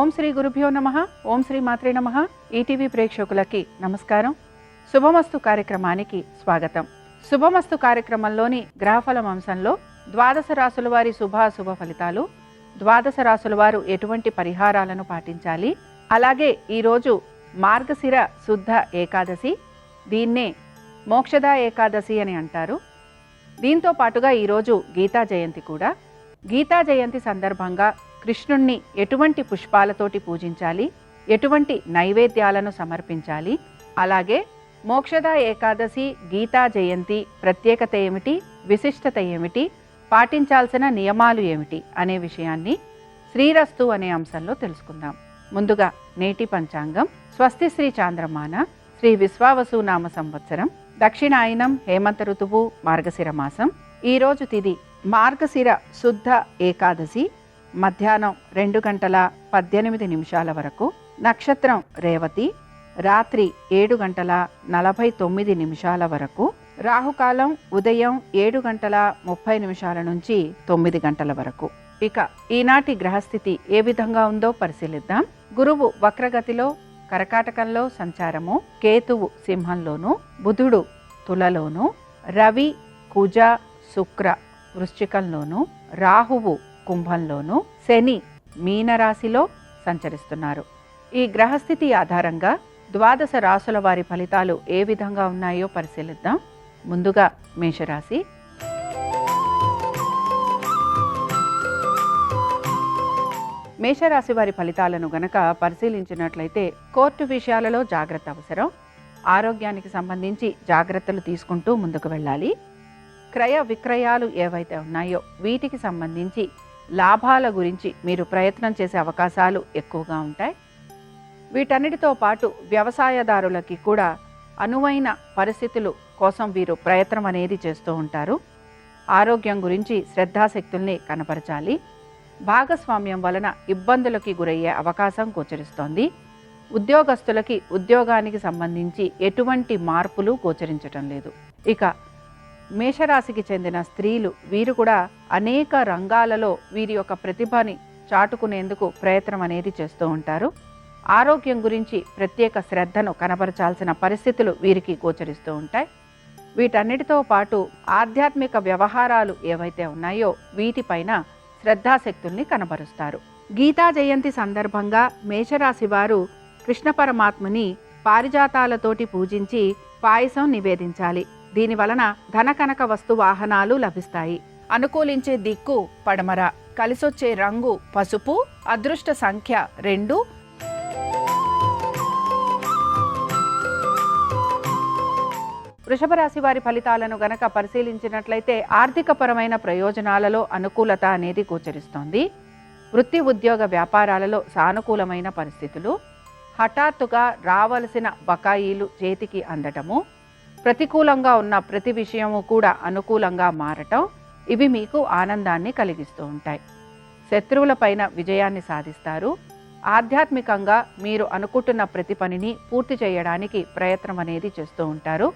ఓం శ్రీ గురుభ్యో నమః. ఓం శ్రీ మాత్రే నమః. ఈటీవీ ప్రేక్షకులకి నమస్కారం. శుభమస్తు కార్యక్రమానికి స్వాగతం. శుభమస్తు కార్యక్రమంలోని గ్రహఫలం అంశంలో ద్వాదశ రాశుల వారి శుభాశుభ ఫలితాలు, ద్వాదశ రాశుల వారు ఎటువంటి పరిహారాలను పాటించాలి, అలాగే ఈరోజు మార్గశిర శుద్ధ ఏకాదశి, దీన్నే మోక్షద ఏకాదశి అని అంటారు. దీంతో పాటుగా ఈరోజు గీతా జయంతి కూడా. గీతా జయంతి సందర్భంగా కృష్ణుణ్ణి ఎటువంటి పుష్పాలతోటి పూజించాలి, ఎటువంటి నైవేద్యాలను సమర్పించాలి, అలాగే మోక్షద ఏకాదశి, గీతా జయంతి ప్రత్యేకత ఏమిటి, విశిష్టత ఏమిటి, పాటించాల్సిన నియమాలు ఏమిటి అనే విషయాన్ని శ్రీరస్తు అనే అంశంలో తెలుసుకుందాం. ముందుగా నేటి పంచాంగం. స్వస్తి శ్రీ చాంద్రమాన శ్రీ విశ్వావసు నామ సంవత్సరం, దక్షిణాయనం, హేమంత ఋతువు, మార్గశిర మాసం. ఈరోజు తిథి మార్గశిర శుద్ధ ఏకాదశి, మధ్యాహ్నం 2:18 వరకు. నక్షత్రం రేవతి, రాత్రి 7:49 వరకు. రాహుకాలం ఉదయం 7:30 నుంచి 9 గంటల వరకు. ఇక ఈనాటి గ్రహస్థితి ఏ విధంగా ఉందో పరిశీలిద్దాం. గురువు వక్రగతిలో కర్కాటకంలో సంచారము, కేతువు సింహంలోను, బుధుడు తులలోను, రవి, కుజ, శుక్ర వృశ్చికంలోను, రాహువు కుంభంలోను, శని మీనరాశిలో సంచరిస్తున్నారు. ఈ గ్రహస్థితి ఆధారంగా ద్వాదశ రాశుల వారి ఫలితాలు ఏ విధంగా ఉన్నాయో పరిశీలిద్దాం. ముందుగా మేషరాశి. మేషరాశి వారి ఫలితాలను గనక పరిశీలించినట్లయితే కోర్టు విషయాలలో జాగ్రత్త అవసరం. ఆరోగ్యానికి సంబంధించి జాగ్రత్తలు తీసుకుంటూ ముందుకు వెళ్ళాలి. క్రయ విక్రయాలు ఏవైతే ఉన్నాయో వీటికి సంబంధించి లాభాల గురించి మీరు ప్రయత్నం చేసే అవకాశాలు ఎక్కువగా ఉంటాయి. వీటన్నిటితో పాటు వ్యవసాయదారులకి కూడా అనువైన పరిస్థితులు కోసం వీరు ప్రయత్నం అనేది చేస్తూ ఉంటారు. ఆరోగ్యం గురించి శ్రద్ధాశక్తుల్ని కనపరచాలి. భాగస్వామ్యం వలన ఇబ్బందులకి గురయ్యే అవకాశం గోచరిస్తోంది. ఉద్యోగస్తులకి ఉద్యోగానికి సంబంధించి ఎటువంటి మార్పులు గోచరించటం లేదు. ఇక మేషరాశికి చెందిన స్త్రీలు, వీరు కూడా అనేక రంగాలలో వీరి యొక్క ప్రతిభని చాటుకునేందుకు ప్రయత్నం అనేది చేస్తూ ఉంటారు. ఆరోగ్యం గురించి ప్రత్యేక శ్రద్ధను కనబరచాల్సిన పరిస్థితులు వీరికి గోచరిస్తూ ఉంటాయి. వీటన్నిటితో పాటు ఆధ్యాత్మిక వ్యవహారాలు ఏవైతే ఉన్నాయో వీటిపైన శ్రద్ధాశక్తుల్ని కనబరుస్తారు. గీతా జయంతి సందర్భంగా మేషరాశి వారు కృష్ణ పరమాత్మని పారిజాతాలతోటి పూజించి పాయసం నివేదించాలి. దీని వలన ధన కనక వస్తు వాహనాలు లభిస్తాయి. అనుకూలించే దిక్కు పడమర, కలిసొచ్చే రంగు పసుపు, అదృష్ట సంఖ్య 2. వృషభ రాశి వారి ఫలితాలను గనక పరిశీలించినట్లయితే ఆర్థికపరమైన ప్రయోజనాలలో అనుకూలత అనేది గోచరిస్తోంది. వృత్తి ఉద్యోగ వ్యాపారాలలో సానుకూలమైన పరిస్థితులు, హఠాత్తుగా రావలసిన బకాయిలు చేతికి అందటము, ప్రతికూలంగా ఉన్న ప్రతి విషయము కూడా అనుకూలంగా మారటం, ఇవి మీకు ఆనందాన్ని కలిగిస్తూ ఉంటాయి. శత్రువులపైన విజయాన్ని సాధిస్తారు. ఆధ్యాత్మికంగా మీరు అనుకుంటున్న ప్రతి పనిని పూర్తి చేయడానికి ప్రయత్నం అనేది చేస్తూ ఉంటారు.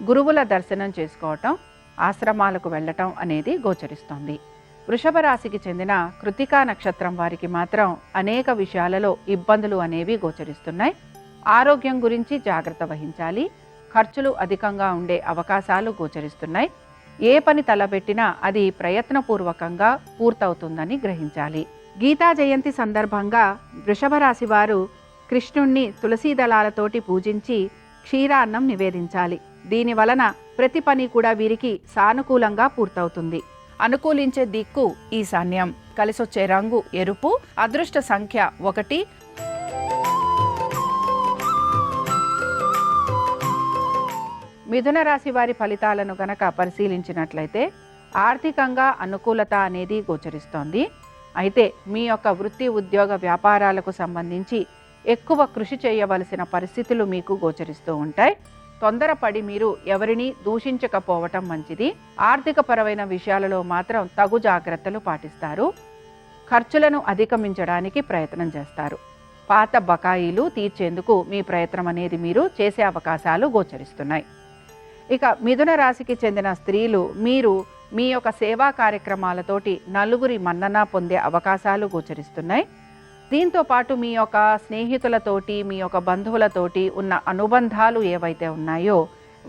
గురువుల దర్శనం చేసుకోవటం, ఆశ్రమాలకు వెళ్ళటం అనేది గోచరిస్తోంది. వృషభ రాశికి చెందిన కృతికా నక్షత్రం వారికి మాత్రం అనేక విషయాలలో ఇబ్బందులు అనేవి గోచరిస్తున్నాయి. ఆరోగ్యం గురించి జాగ్రత్త వహించాలి. ఖర్చులు అధికంగా ఉండే అవకాశాలు గోచరిస్తున్నాయి. ఏ పని తలబెట్టినా అది ప్రయత్నపూర్వకంగా పూర్తవుతుందని గ్రహించాలి. గీతా జయంతి సందర్భంగా వృషభ రాశి వారు కృష్ణుణ్ణి తులసీ దళాలతోటి పూజించి క్షీరాన్నం నివేదించాలి. దీని వలన ప్రతి పని కూడా వీరికి సానుకూలంగా పూర్తవుతుంది. అనుకూలించే దిక్కు ఈశాన్యం, కలిసొచ్చే రంగు ఎరుపు, అదృష్ట సంఖ్య 1. మిథున రాశి వారి ఫలితాలను గనక పరిశీలించినట్లయితే ఆర్థికంగా అనుకూలత అనేది గోచరిస్తోంది. అయితే మీ యొక్క వృత్తి ఉద్యోగ వ్యాపారాలకు సంబంధించి ఎక్కువ కృషి చేయవలసిన పరిస్థితులు మీకు గోచరిస్తూ ఉంటాయి. తొందరపడి మీరు ఎవరిని దూషించకపోవటం మంచిది. ఆర్థికపరమైన విషయాలలో మాత్రం తగు జాగ్రత్తలు పాటిస్తారు. ఖర్చులను అధిగమించడానికి ప్రయత్నం చేస్తారు. పాత బకాయిలు తీర్చేందుకు మీ ప్రయత్నం అనేది మీరు చేసే అవకాశాలు గోచరిస్తున్నాయి. ఇక మిథున రాశికి చెందిన స్త్రీలు, మీరు మీ యొక్క సేవా కార్యక్రమాలతోటి నలుగురి మన్నన పొందే అవకాశాలు గోచరిస్తున్నాయి. దీంతో పాటు మీ యొక్క స్నేహితులతోటి, మీ యొక్క బంధువులతోటి ఉన్న అనుబంధాలు ఏవైతే ఉన్నాయో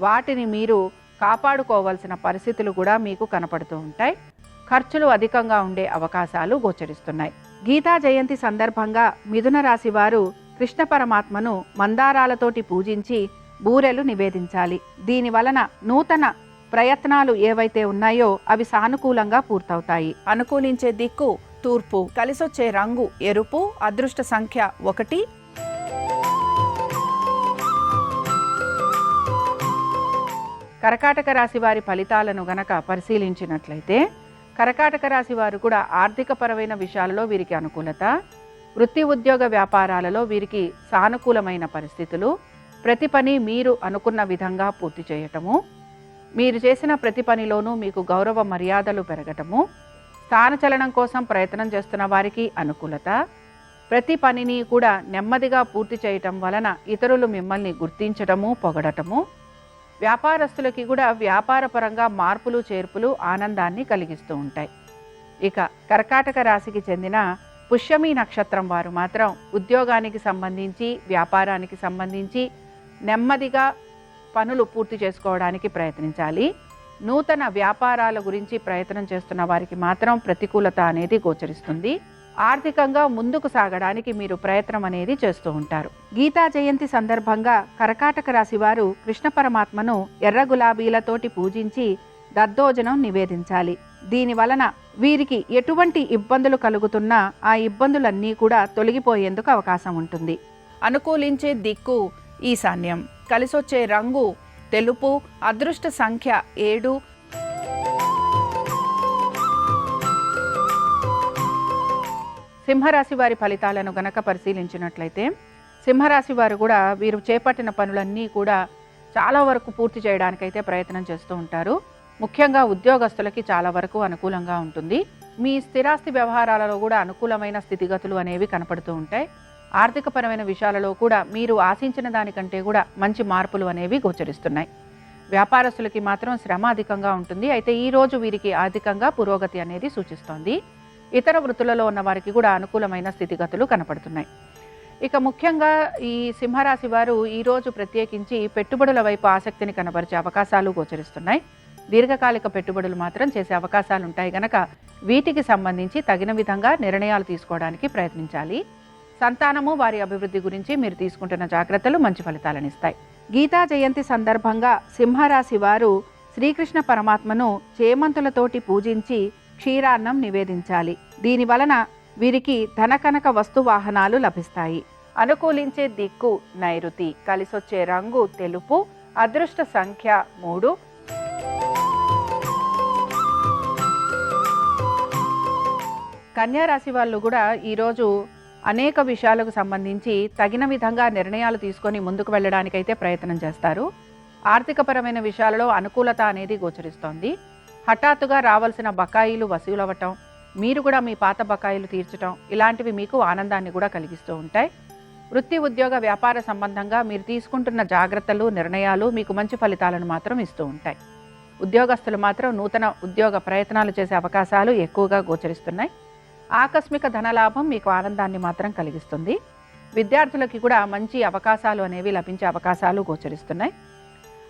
వాటిని మీరు కాపాడుకోవాల్సిన పరిస్థితులు కూడా మీకు కనపడుతూ ఉంటాయి. ఖర్చులు అధికంగా ఉండే అవకాశాలు గోచరిస్తున్నాయి. గీతా జయంతి సందర్భంగా మిథున రాశి వారు కృష్ణ పరమాత్మను మందారాలతోటి పూజించి బూరెలు నివేదించాలి. దీని వలన నూతన ప్రయత్నాలు ఏవైతే ఉన్నాయో అవి సానుకూలంగా పూర్తవుతాయి. అనుకూలించే దిక్కు తూర్పు, కలిసొచ్చే రంగు ఎరుపు, అదృష్ట సంఖ్య 1. కర్కాటక రాశి వారి ఫలితాలను గనక పరిశీలించినట్లయితే కర్కాటక రాశి వారు కూడా ఆర్థికపరమైన విషయాలలో వీరికి అనుకూలత, వృత్తి ఉద్యోగ వ్యాపారాలలో వీరికి సానుకూలమైన పరిస్థితులు, ప్రతి పని మీరు అనుకున్న విధంగా పూర్తి చేయటము, మీరు చేసిన ప్రతి పనిలోనూ మీకు గౌరవ మర్యాదలు పెరగటము, స్థానచలనం కోసం ప్రయత్నం చేస్తున్న వారికి అనుకూలత, ప్రతి పనిని కూడా నెమ్మదిగా పూర్తి చేయటం వలన ఇతరులు మిమ్మల్ని గుర్తించటము, పొగడటము, వ్యాపారస్తులకి కూడా వ్యాపారపరంగా మార్పులు చేర్పులు ఆనందాన్ని కలిగిస్తూ ఉంటాయి. ఇక కర్కాటక రాశికి చెందిన పుష్యమి నక్షత్రం వారు మాత్రం ఉద్యోగానికి సంబంధించి, వ్యాపారానికి సంబంధించి నెమ్మదిగా పనులు పూర్తి చేసుకోవడానికి ప్రయత్నించాలి. నూతన వ్యాపారాల గురించి ప్రయత్నం చేస్తున్న వారికి మాత్రం ప్రతికూలత అనేది గోచరిస్తుంది. ఆర్థికంగా ముందుకు సాగడానికి మీరు ప్రయత్నం అనేది చేస్తూ ఉంటారు. గీతా జయంతి సందర్భంగా కర్కాటక రాశి వారు కృష్ణ పరమాత్మను ఎర్ర గులాబీలతోటి పూజించి దద్దోజనం నివేదించాలి. దీని వలన వీరికి ఎటువంటి ఇబ్బందులు కలుగుతున్నా ఆ ఇబ్బందులన్నీ కూడా తొలగిపోయేందుకు అవకాశం ఉంటుంది. అనుకూలించే దిక్కు ఈశాన్యం, కలిసొచ్చే రంగు తెలుపు, అదృష్ట సంఖ్య 7. సింహరాశి వారి ఫలితాలను గనక పరిశీలించినట్లయితే సింహరాశి వారు కూడా వీరు చేపట్టిన పనులన్నీ కూడా చాలా వరకు పూర్తి చేయడానికైతే ప్రయత్నం చేస్తూ ఉంటారు. ముఖ్యంగా ఉద్యోగస్తులకి చాలా వరకు అనుకూలంగా ఉంటుంది. మీ స్థిరాస్తి వ్యవహారాలలో కూడా అనుకూలమైన స్థితిగతులు అనేవి కనపడుతూ ఉంటాయి. ఆర్థికపరమైన విషయాలలో కూడా మీరు ఆశించిన దానికంటే కూడా మంచి మార్పులు అనేవి గోచరిస్తున్నాయి. వ్యాపారస్తులకి మాత్రం శ్రమ అధికంగా ఉంటుంది. అయితే ఈరోజు వీరికి ఆర్థికంగా పురోగతి అనేది సూచిస్తోంది. ఇతర వృత్తులలో ఉన్న వారికి కూడా అనుకూలమైన స్థితిగతులు కనపడుతున్నాయి. ఇక ముఖ్యంగా ఈ సింహరాశి వారు ఈరోజు ప్రత్యేకించి పెట్టుబడుల వైపు ఆసక్తిని కనబరిచే అవకాశాలు గోచరిస్తున్నాయి. దీర్ఘకాలిక పెట్టుబడులు మాత్రం చేసే అవకాశాలు ఉంటాయి గనక వీటికి సంబంధించి తగిన విధంగా నిర్ణయాలు తీసుకోవడానికి ప్రయత్నించాలి. సంతానము, వారి అభివృద్ధి గురించి మీరు తీసుకుంటున్న జాగ్రత్తలు మంచి ఫలితాలను ఇస్తాయి. గీతా జయంతి సందర్భంగా సింహరాశి వారు శ్రీకృష్ణ పరమాత్మను చేమంతులతోటి పూజించి క్షీరాన్నం నివేదించాలి. దీని వలన వీరికి ధనకనక వస్తు వాహనాలు లభిస్తాయి. అనుకూలించే దిక్కు నైరుతి, కలిసొచ్చే రంగు తెలుపు, అదృష్ట సంఖ్య 3. కన్యా రాశి వాళ్ళు కూడా ఈరోజు అనేక విషయాలకు సంబంధించి తగిన విధంగా నిర్ణయాలు తీసుకొని ముందుకు వెళ్ళడానికైతే ప్రయత్నం చేస్తారు. ఆర్థికపరమైన విషయాలలో అనుకూలత అనేది గోచరిస్తోంది. హఠాత్తుగా రావాల్సిన బకాయిలు వసూలవ్వటం, మీరు కూడా మీ పాత బకాయిలు తీర్చడం, ఇలాంటివి మీకు ఆనందాన్ని కూడా కలిగిస్తూ ఉంటాయి. వృత్తి ఉద్యోగ వ్యాపార సంబంధంగా మీరు తీసుకుంటున్న జాగ్రత్తలు, నిర్ణయాలు మీకు మంచి ఫలితాలను మాత్రం ఇస్తూ ఉంటాయి. ఉద్యోగస్తులు మాత్రం నూతన ఉద్యోగ ప్రయత్నాలు చేసే అవకాశాలు ఎక్కువగా గోచరిస్తున్నాయి. ఆకస్మిక ధనలాభం మీకు ఆనందాన్ని మాత్రం కలిగిస్తుంది. విద్యార్థులకి కూడా మంచి అవకాశాలు అనేవి లభించే అవకాశాలు గోచరిస్తున్నాయి.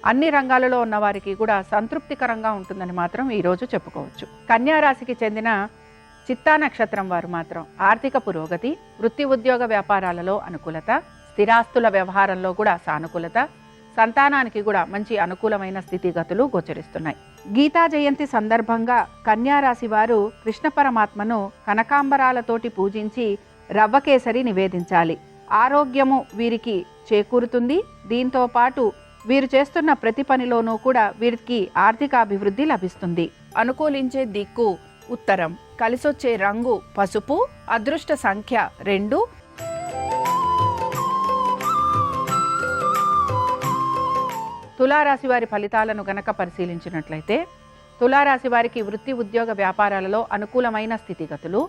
అన్ని రంగాలలో ఉన్న వారికి కూడా సంతృప్తికరంగా ఉంటుందని మాత్రం ఈరోజు చెప్పుకోవచ్చు. కన్యా రాశికి చెందిన చిత్తా నక్షత్రం వారు మాత్రం ఆర్థిక పురోగతి, వృత్తి ఉద్యోగ వ్యాపారాలలో అనుకూలత, స్థిరాస్తుల వ్యవహారంలో కూడా సానుకూలత, సంతానానికి కూడా మంచి అనుకూలమైన స్థితిగతులు గోచరిస్తున్నాయి. గీతా జయంతి సందర్భంగా కన్యా రాశి వారు కృష్ణ పరమాత్మను కనకాంబరాలతోటి పూజించి రవ్వకేసరి నివేదించాలి. ఆరోగ్యము వీరికి చేకూరుతుంది. దీంతో పాటు వీరు చేస్తున్న ప్రతి పనిలోనూ కూడా వీరికి ఆర్థిక అభివృద్ధి లభిస్తుంది. అనుకూలించే దిక్కు ఉత్తరం, కలిసొచ్చే రంగు పసుపు, అదృష్ట సంఖ్య 2. తులారాశి వారి ఫలితాలను గనక పరిశీలించినట్లయితే తులారాశి వారికి వృత్తి ఉద్యోగ వ్యాపారాలలో అనుకూలమైన స్థితిగతులు,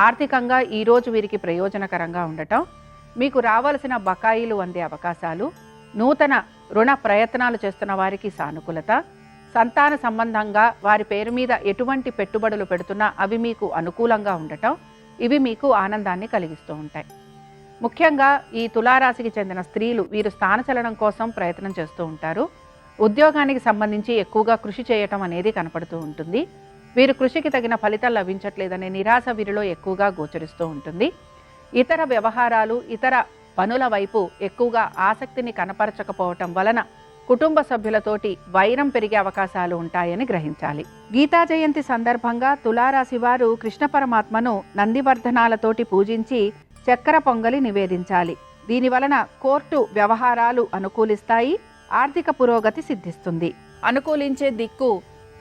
ఆర్థికంగా ఈరోజు వీరికి ప్రయోజనకరంగా ఉండటం, మీకు రావాల్సిన బకాయిలు అందే అవకాశాలు, నూతన రుణ ప్రయత్నాలు చేస్తున్న వారికి సానుకూలత, సంతాన సంబంధంగా వారి పేరు మీద ఎటువంటి పెట్టుబడులు పెడుతున్నా అవి మీకు అనుకూలంగా ఉండటం, ఇవి మీకు ఆనందాన్ని కలిగిస్తూ ఉంటాయి. ముఖ్యంగా ఈ తులారాశికి చెందిన స్త్రీలు వీరు స్థానచలనం కోసం ప్రయత్నం చేస్తూ ఉంటారు. ఉద్యోగానికి సంబంధించి ఎక్కువగా కృషి చేయటం అనేది కనపడుతూ ఉంటుంది. వీరు కృషికి తగిన ఫలితాలు లభించట్లేదనే నిరాశ వీరిలో ఎక్కువగా గోచరిస్తూ ఉంటుంది. ఇతర వ్యవహారాలు, ఇతర పనుల వైపు ఎక్కువగా ఆసక్తిని కనపరచకపోవటం వలన కుటుంబ సభ్యులతోటి వైరం పెరిగే అవకాశాలు ఉంటాయని గ్రహించాలి. గీతా జయంతి సందర్భంగా తులారాశి వారు కృష్ణ పరమాత్మను నందివర్ధనాలతోటి పూజించి చక్కెర పొంగలి నివేదించాలి. దీని వలన కోర్టు వ్యవహారాలు అనుకూలిస్తాయి, ఆర్థిక పురోగతి సిద్ధిస్తుంది. అనుకూలించే దిక్కు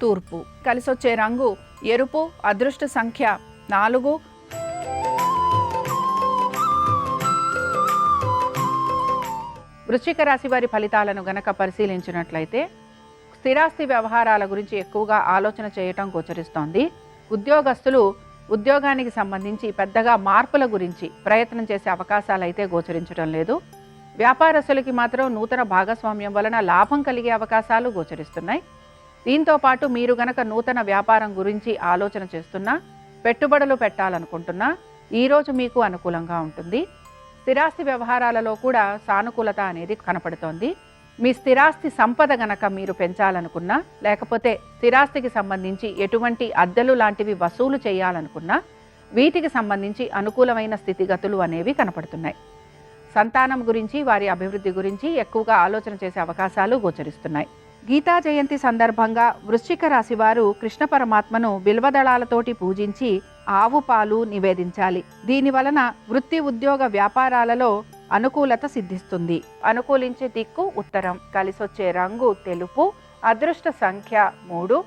తూర్పు. కలిసొచ్చే రంగు ఎరుపు. అదృష్ట సంఖ్య 4. వృశ్చిక రాశి వారి ఫలితాలను గనక పరిశీలించినట్లయితే స్థిరాస్తి వ్యవహారాల గురించి ఎక్కువగా ఆలోచన చేయటం గోచరిస్తోంది. ఉద్యోగస్తులు ఉద్యోగానికి సంబంధించి పెద్దగా మార్పుల గురించి ప్రయత్నం చేసే అవకాశాలు అయితే గోచరించడం లేదు. వ్యాపారస్తులకి మాత్రం నూతన భాగస్వామ్యం వలన లాభం కలిగే అవకాశాలు గోచరిస్తున్నాయి. దీంతో పాటు మీరు గనక నూతన వ్యాపారం గురించి ఆలోచన చేస్తున్నా, పెట్టుబడులు పెట్టాలనుకుంటున్నా ఈరోజు మీకు అనుకూలంగా ఉంటుంది. స్థిరాస్తి వ్యవహారాలలో కూడా సానుకూలత అనేది కనపడుతోంది. మీ స్థిరాస్తి సంపద గనక మీరు పెంచాలనుకున్నా, లేకపోతే స్థిరాస్తికి సంబంధించి ఎటువంటి అద్దెలు లాంటివి వసూలు చేయాలనుకున్నా వీటికి సంబంధించి అనుకూలమైన స్థితిగతులు అనేవి కనపడుతున్నాయి. సంతానం గురించి, వారి అభివృద్ధి గురించి ఎక్కువగా ఆలోచన చేసే అవకాశాలు గోచరిస్తున్నాయి. గీతా జయంతి సందర్భంగా వృశ్చిక రాశి వారు కృష్ణ పరమాత్మను బిల్వదళాలతోటి పూజించి ఆవు పాలు నివేదించాలి. దీని వలన వృత్తి, ఉద్యోగ, వ్యాపారాలలో అనుకూలత సిద్ధిస్తుంది. అనుకూలించే దిక్కు ఉత్తరం. కలిసొచ్చే రంగు తెలుపు. అదృష్ట సంఖ్య 3.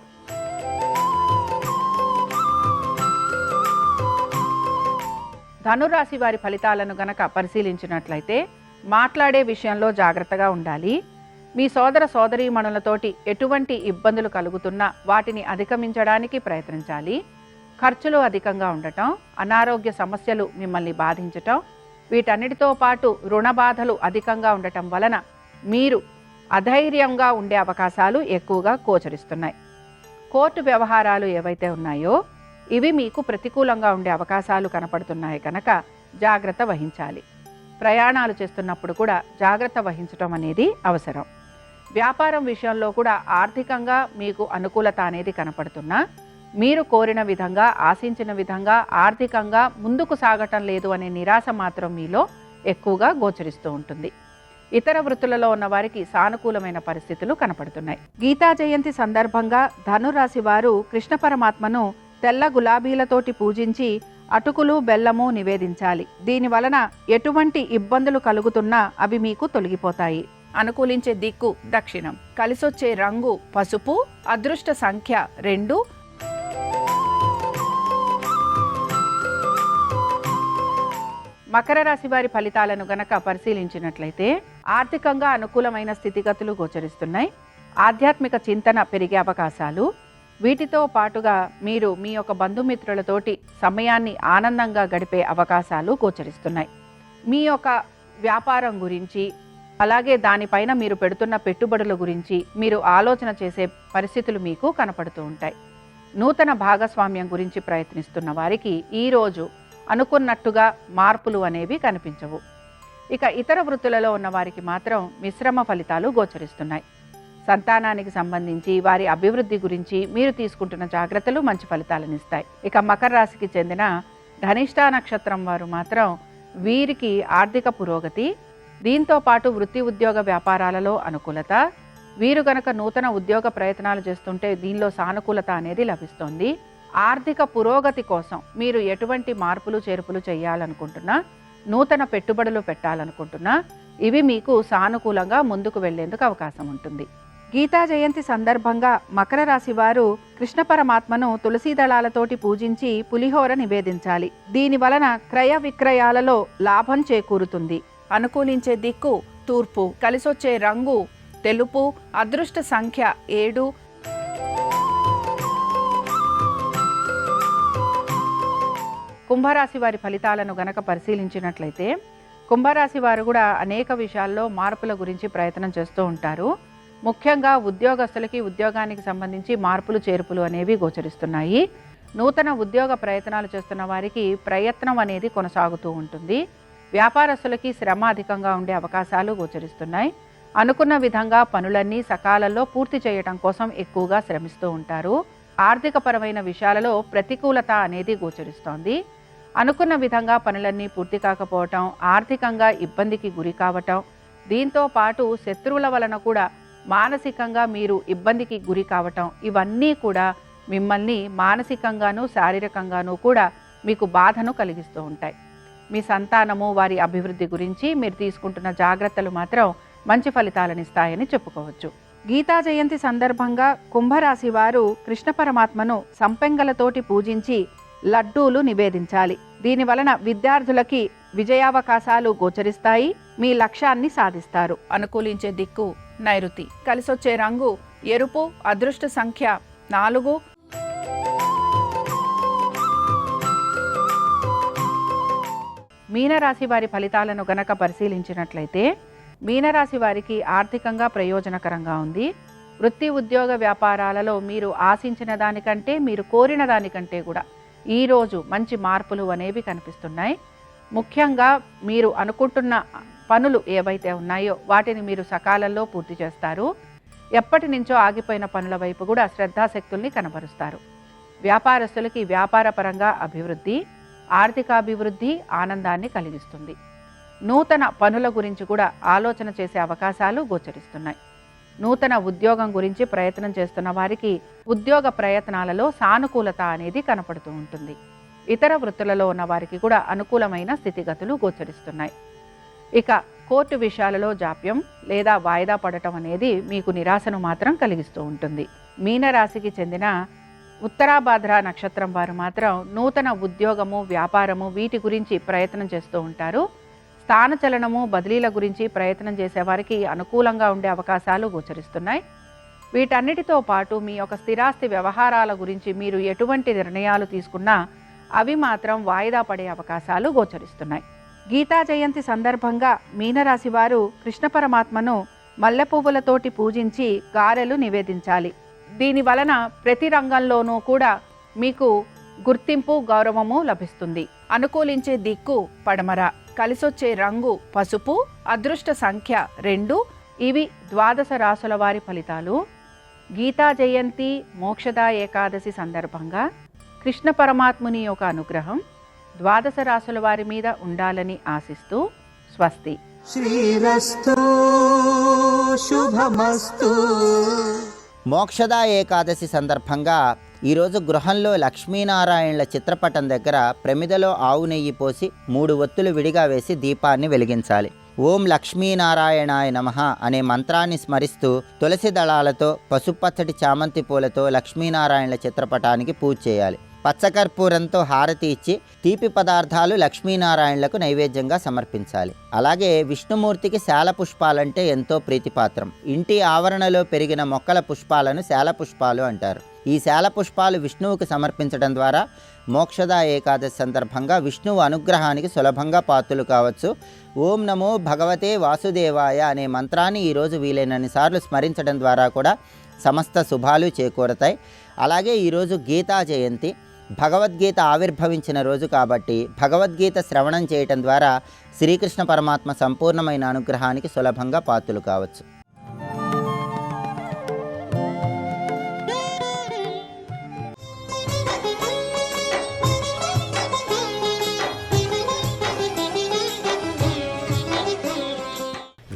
ధనురాశి వారి ఫలితాలను గనక పరిశీలించినట్లయితే మాట్లాడే విషయంలో జాగ్రత్తగా ఉండాలి. మీ సోదర సోదరీమణులతోటి ఎటువంటి ఇబ్బందులు కలుగుతున్నా వాటిని అధిగమించడానికి ప్రయత్నించాలి. ఖర్చులు అధికంగా ఉండటం, అనారోగ్య సమస్యలు మిమ్మల్ని బాధించటం, వీటన్నిటితో పాటు రుణ బాధలు అధికంగా ఉండటం వలన మీరు అధైర్యంగా ఉండే అవకాశాలు ఎక్కువగా గోచరిస్తున్నాయి. కోర్టు వ్యవహారాలు ఏవైతే ఉన్నాయో ఇవి మీకు ప్రతికూలంగా ఉండే అవకాశాలు కనపడుతున్నాయి కనుక జాగ్రత్త వహించాలి. ప్రయాణాలు చేస్తున్నప్పుడు కూడా జాగ్రత్త వహించటం అనేది అవసరం. వ్యాపారం విషయంలో కూడా ఆర్థికంగా మీకు అనుకూలత అనేది కనపడుతున్నా మీరు కోరిన విధంగా, ఆశించిన విధంగా ఆర్థికంగా ముందుకు సాగటం లేదు అనే నిరాశ మాత్రం మీలో ఎక్కువగా గోచరిస్తూ ఉంటుంది. ఇతర వృత్తులలో ఉన్న వారికి సానుకూలమైన పరిస్థితులు కనపడుతున్నాయి. గీతా జయంతి సందర్భంగా ధనురాశి వారు కృష్ణ పరమాత్మను తెల్ల గులాబీలతోటి పూజించి అటుకులు, బెల్లము నివేదించాలి. దీని వలన ఎటువంటి ఇబ్బందులు కలుగుతున్నా అవి మీకు తొలగిపోతాయి. అనుకూలించే దిక్కు దక్షిణం. కలిసొచ్చే రంగు పసుపు. అదృష్ట సంఖ్య 2. మకర రాశి వారి ఫలితాలను గనక పరిశీలించినట్లయితే ఆర్థికంగా అనుకూలమైన స్థితిగతులు గోచరిస్తున్నాయి. ఆధ్యాత్మిక చింతన పెరిగే అవకాశాలు, వీటితో పాటుగా మీరు మీ యొక్క బంధుమిత్రులతోటి సమయాన్ని ఆనందంగా గడిపే అవకాశాలు గోచరిస్తున్నాయి. మీ యొక్క వ్యాపారం గురించి, అలాగే దానిపైన మీరు పెడుతున్న పెట్టుబడుల గురించి మీరు ఆలోచన చేసే పరిస్థితులు మీకు కనపడుతూ ఉంటాయి. నూతన భాగస్వామ్యం గురించి ప్రయత్నిస్తున్న వారికి ఈరోజు అనుకున్నట్టుగా మార్పులు అనేవి కనిపించవు. ఇక ఇతర వృత్తులలో ఉన్న వారికి మాత్రం మిశ్రమ ఫలితాలు గోచరిస్తున్నాయి. సంతానానికి సంబంధించి, వారి అభివృద్ధి గురించి మీరు తీసుకుంటున్న జాగ్రత్తలు మంచి ఫలితాలను ఇస్తాయి. ఇక మకర రాశికి చెందిన ధనిష్ఠ నక్షత్రం వారు మాత్రం వీరికి ఆర్థిక పురోగతి, దీంతో పాటు వృత్తి, ఉద్యోగ, వ్యాపారాలలో అనుకూలత. వీరు గనక నూతన ఉద్యోగ ప్రయత్నాలు చేస్తుంటే దీనిలో సానుకూలత అనేది లభిస్తోంది. ఆర్థిక పురోగతి కోసం మీరు ఎటువంటి మార్పులు, చేర్పులు చేయాలనుకుంటున్నా, నూతన పెట్టుబడులు పెట్టాలనుకుంటున్నా ఇవి మీకు సానుకూలంగా ముందుకు వెళ్లేందుకు అవకాశం ఉంటుంది. గీతా జయంతి సందర్భంగా మకర రాశి వారు కృష్ణ పరమాత్మను తులసీ దళాలతోటి పూజించి పులిహోర నివేదించాలి. దీని వలన క్రయ విక్రయాలలో లాభం చేకూరుతుంది. అనుకూలించే దిక్కు తూర్పు. కలిసొచ్చే రంగు తెలుపు. అదృష్ట సంఖ్య 7. కుంభరాశి వారి ఫలితాలను గనక పరిశీలించినట్లయితే కుంభరాశి వారు కూడా అనేక విషయాల్లో మార్పుల గురించి ప్రయత్నం చేస్తూ ఉంటారు. ముఖ్యంగా ఉద్యోగస్తులకి ఉద్యోగానికి సంబంధించి మార్పులు, చేర్పులు అనేవి గోచరిస్తున్నాయి. నూతన ఉద్యోగ ప్రయత్నాలు చేస్తున్న వారికి ప్రయత్నం అనేది కొనసాగుతూ ఉంటుంది. వ్యాపారస్తులకి శ్రమ అధికంగా ఉండే అవకాశాలు గోచరిస్తున్నాయి. అనుకున్న విధంగా పనులన్నీ సకాలంలో పూర్తి చేయటం కోసం ఎక్కువగా శ్రమిస్తూ ఉంటారు. ఆర్థికపరమైన విషయాలలో ప్రతికూలత అనేది గోచరిస్తోంది. అనుకున్న విధంగా పనులన్నీ పూర్తి కాకపోవటం, ఆర్థికంగా ఇబ్బందికి గురి కావటం, దీంతో పాటు శత్రువుల వలన కూడా మానసికంగా మీరు ఇబ్బందికి గురి కావటం, ఇవన్నీ కూడా మిమ్మల్ని మానసికంగానూ శారీరకంగానూ కూడా మీకు బాధను కలిగిస్తూ ఉంటాయి. మీ సంతానము వారి అభివృద్ధి గురించి మీరు తీసుకుంటున్న జాగ్రత్తలు మాత్రం మంచి ఫలితాలనిస్తాయని చెప్పుకోవచ్చు. గీతా జయంతి సందర్భంగా కుంభరాశి వారు కృష్ణ పరమాత్మను సంపెంగలతోటి పూజించి లడ్డూలు నివేదించాలి. దీనివలన విద్యార్థులకి విజయావకాశాలు గోచరిస్తాయి. మీ లక్ష్యాన్ని సాధిస్తారు. అనుకూలించే దిక్కు నైరుతి. కలిసొచ్చే రంగు ఎరుపు. అదృష్ట సంఖ్య 4. మీనరాశి వారి ఫలితాలను గనక పరిశీలించినట్లయితే మీనరాశి వారికి ఆర్థికంగా ప్రయోజనకరంగా ఉంది. వృత్తి ఉద్యోగ వ్యాపారాలలో మీరు ఆశించిన దానికంటే, మీరు కోరిన దానికంటే కూడా ఈరోజు మంచి మార్పులు అనేవి కనిపిస్తున్నాయి. ముఖ్యంగా మీరు అనుకుంటున్న పనులు ఏవైతే ఉన్నాయో వాటిని మీరు సకాలంలో పూర్తి చేస్తారు. ఎప్పటి నుంచో ఆగిపోయిన పనుల వైపు కూడా శ్రద్ధాశక్తుల్ని కనబరుస్తారు. వ్యాపారస్తులకి వ్యాపారపరంగా అభివృద్ధి, ఆర్థికాభివృద్ధి ఆనందాన్ని కలిగిస్తుంది. నూతన పనుల గురించి కూడా ఆలోచన చేసే అవకాశాలు గోచరిస్తున్నాయి. నూతన ఉద్యోగం గురించి ప్రయత్నం చేస్తున్న వారికి ఉద్యోగ ప్రయత్నాలలో సానుకూలత అనేది కనపడుతూ ఉంటుంది. ఇతర వృత్తులలో ఉన్న వారికి కూడా అనుకూలమైన స్థితిగతులు గోచరిస్తున్నాయి. ఇక కోర్టు విషయాలలో జాప్యం లేదా వాయిదా పడటం అనేది మీకు నిరాశను మాత్రం కలిగిస్తూ ఉంటుంది. మీనరాశికి చెందిన ఉత్తరాభాద్ర నక్షత్రం వారు మాత్రం నూతన ఉద్యోగము, వ్యాపారము వీటి గురించి ప్రయత్నం చేస్తూ ఉంటారు. స్థానచలనము, బదిలీల గురించి ప్రయత్నం చేసేవారికి అనుకూలంగా ఉండే అవకాశాలు గోచరిస్తున్నాయి. వీటన్నిటితో పాటు మీ యొక్క స్థిరాస్తి వ్యవహారాల గురించి మీరు ఎటువంటి నిర్ణయాలు తీసుకున్నా అవి మాత్రం వాయిదా పడే అవకాశాలు గోచరిస్తున్నాయి. గీతా జయంతి సందర్భంగా మీనరాశి వారు కృష్ణ పరమాత్మను మల్లె పువ్వులతోటి పూజించి గారెలు నివేదించాలి. దీని వలన ప్రతి రంగంలోనూ కూడా మీకు గుర్తింపు, గౌరవము లభిస్తుంది. అనుకూలించే దిక్కు పడమర. కలిసొచ్చే రంగు పసుపు. అదృష్ట సంఖ్య 2. ఇవి ద్వాదశ రాసుల వారి ఫలితాలు. గీతా జయంతి, మోక్షద ఏకాదశి సందర్భంగా కృష్ణ పరమాత్ముని యొక్క అనుగ్రహం ద్వాదశ రాసుల వారి మీద ఉండాలని ఆశిస్తూ స్వస్తి. శ్రీరస్తు శుభమస్తు. మోక్షద ఏకాదశి సందర్భంగా ఈరోజు గృహంలో లక్ష్మీనారాయణుల చిత్రపటం దగ్గర ప్రమిదలో ఆవు నెయ్యి పోసి 3 ఒత్తులు విడిగా వేసి దీపాన్ని వెలిగించాలి. ఓం లక్ష్మీనారాయణాయ నమః అనే మంత్రాన్ని స్మరిస్తూ తులసి దళాలతో, పసుపచ్చటి చామంతి పూలతో లక్ష్మీనారాయణుల చిత్రపటానికి పూజ చేయాలి. పచ్చకర్పూరంతో హారతి ఇచ్చి తీపి పదార్థాలు లక్ష్మీనారాయణులకు నైవేద్యంగా సమర్పించాలి. అలాగే విష్ణుమూర్తికి శాల పుష్పాలంటే ఎంతో ప్రీతిపాత్రం. ఇంటి ఆవరణలో పెరిగిన మొక్కల పుష్పాలను శాల పుష్పాలు అంటారు. ఈ శాల పుష్పాలు విష్ణువుకు సమర్పించడం ద్వారా మోక్షద ఏకాదశి సందర్భంగా విష్ణువు అనుగ్రహానికి సులభంగా పాత్రులు కావచ్చు. ఓం నమో భగవతే వాసుదేవాయ అనే మంత్రాన్ని ఈరోజు వీలైనన్ని సార్లు స్మరించడం ద్వారా కూడా సమస్త శుభాలు చేకూరతాయి. అలాగే ఈరోజు గీతా జయంతి, భగవద్గీత ఆవిర్భవించిన రోజు కాబట్టి భగవద్గీత శ్రవణం చేయటం ద్వారా శ్రీకృష్ణ పరమాత్మ సంపూర్ణమైన అనుగ్రహానికి సులభంగా పాత్రులు కావచ్చు.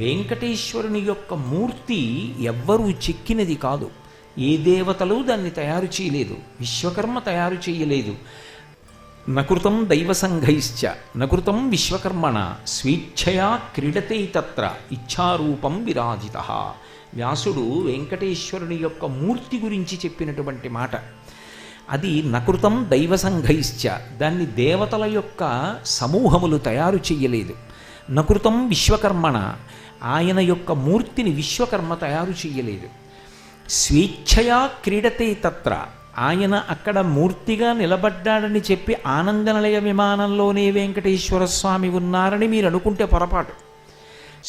వెంకటేశ్వరుని యొక్క మూర్తి ఎవ్వరూ చెక్కినది కాదు. ఏ దేవతలు దాన్ని తయారు చేయలేదు, విశ్వకర్మ తయారు చేయలేదు. నకృతం దైవసంఘైశ్చ నకృతం విశ్వకర్మణ స్వేచ్ఛయా క్రీడతే తత్ర ఇచ్ఛారూపం విరాజితః. వ్యాసుడు వెంకటేశ్వరుని యొక్క మూర్తి గురించి చెప్పినటువంటి మాట అది. నకృతం దైవసంఘైశ్చ, దాన్ని దేవతల యొక్క సమూహములు తయారు చేయలేదు. నకృతం విశ్వకర్మణ, ఆయన యొక్క మూర్తిని విశ్వకర్మ తయారు చేయలేదు. స్వేచ్ఛయా క్రీడతే తత్ర, ఆయన అక్కడ మూర్తిగా నిలబడ్డాడని చెప్పి ఆనందనిలయ విమానంలోనే వెంకటేశ్వర స్వామి ఉన్నారని మీరు అనుకుంటే పొరపాటు.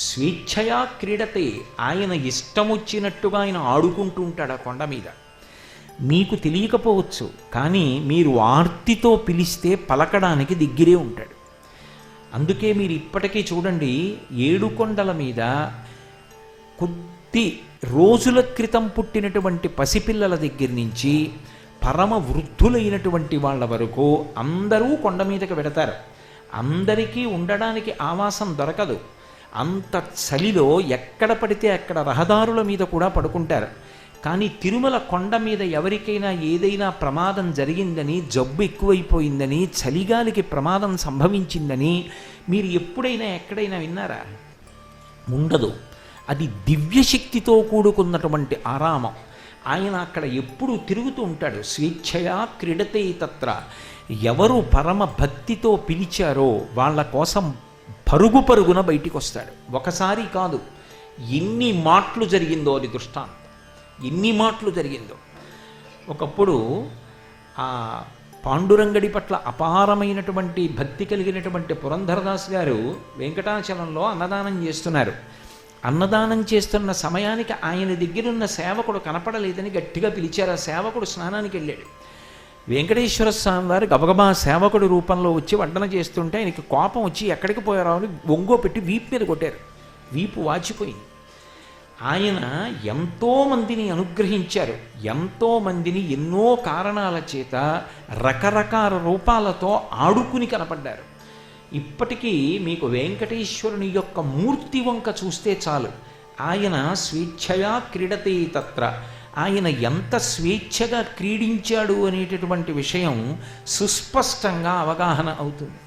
స్వేచ్ఛయా క్రీడతే, ఆయన ఇష్టం వచ్చినట్టుగా ఆయన ఆడుకుంటూ ఉంటాడు ఆ కొండ మీద. మీకు తెలియకపోవచ్చు, కానీ మీరు ఆర్తితో పిలిస్తే పలకడానికి దగ్గరే ఉంటాడు. అందుకే మీరు ఇప్పటికీ చూడండి, ఏడుకొండల మీద కొద్ది రోజుల క్రితం పుట్టినటువంటి పసిపిల్లల దగ్గర నుంచి పరమ వృద్ధులైనటువంటి వాళ్ళ వరకు అందరూ కొండ మీదకి వెడతారు. అందరికీ ఉండడానికి ఆవాసం దొరకదు. అంత చలిలో ఎక్కడ పడితే అక్కడ రహదారుల మీద కూడా పడుకుంటారు. కానీ తిరుమల కొండ మీద ఎవరికైనా ఏదైనా ప్రమాదం జరిగిందని, జబ్బు ఎక్కువైపోయిందని, చలిగాలికి ప్రమాదం సంభవించిందని మీరు ఎప్పుడైనా ఎక్కడైనా విన్నారా? ఉండదు. అది దివ్యశక్తితో కూడుకున్నటువంటి ఆరామం. ఆయన అక్కడ ఎప్పుడూ తిరుగుతూ ఉంటాడు. స్వేచ్ఛయా క్రీడతే తత్ర. ఎవరు పరమ భక్తితో పిలిచారో వాళ్ళ కోసం పరుగు పరుగున బయటికి వస్తాడు. ఒకసారి కాదు, ఎన్ని మాటలు జరిగిందో అది దృష్టాంతం. ఎన్ని మాటలు జరిగిందో. ఒకప్పుడు ఆ పాండురంగడి పట్ల అపారమైనటువంటి భక్తి కలిగినటువంటి పురంధరదాస్ గారు వెంకటాచలంలో అన్నదానం చేస్తున్నారు. అన్నదానం చేస్తున్న సమయానికి ఆయన దగ్గరున్న సేవకుడు కనపడలేదని గట్టిగా పిలిచారు. ఆ సేవకుడు స్నానానికి వెళ్ళాడు. వెంకటేశ్వర స్వామి వారు గబగబా సేవకుడి రూపంలో వచ్చి వడ్డన చేస్తుంటే ఆయనకి కోపం వచ్చి ఎక్కడికి పోయారో అని ఒంగో పెట్టి వీపు మీద కొట్టారు. వీపు వాచిపోయింది. ఆయన ఎంతోమందిని అనుగ్రహించారు. ఎంతోమందిని ఎన్నో కారణాల చేత రకరకాల రూపాలతో ఆడుకుని కనపడ్డారు. ఇప్పటికీ మీకు వెంకటేశ్వరుని యొక్క మూర్తి వంక చూస్తే చాలు, ఆయన స్వేచ్ఛయా క్రీడతే తత్ర. ఆయన ఎంత స్వేచ్ఛగా క్రీడించాడు అనేటటువంటి విషయం సుస్పష్టంగా అవగాహన అవుతుంది.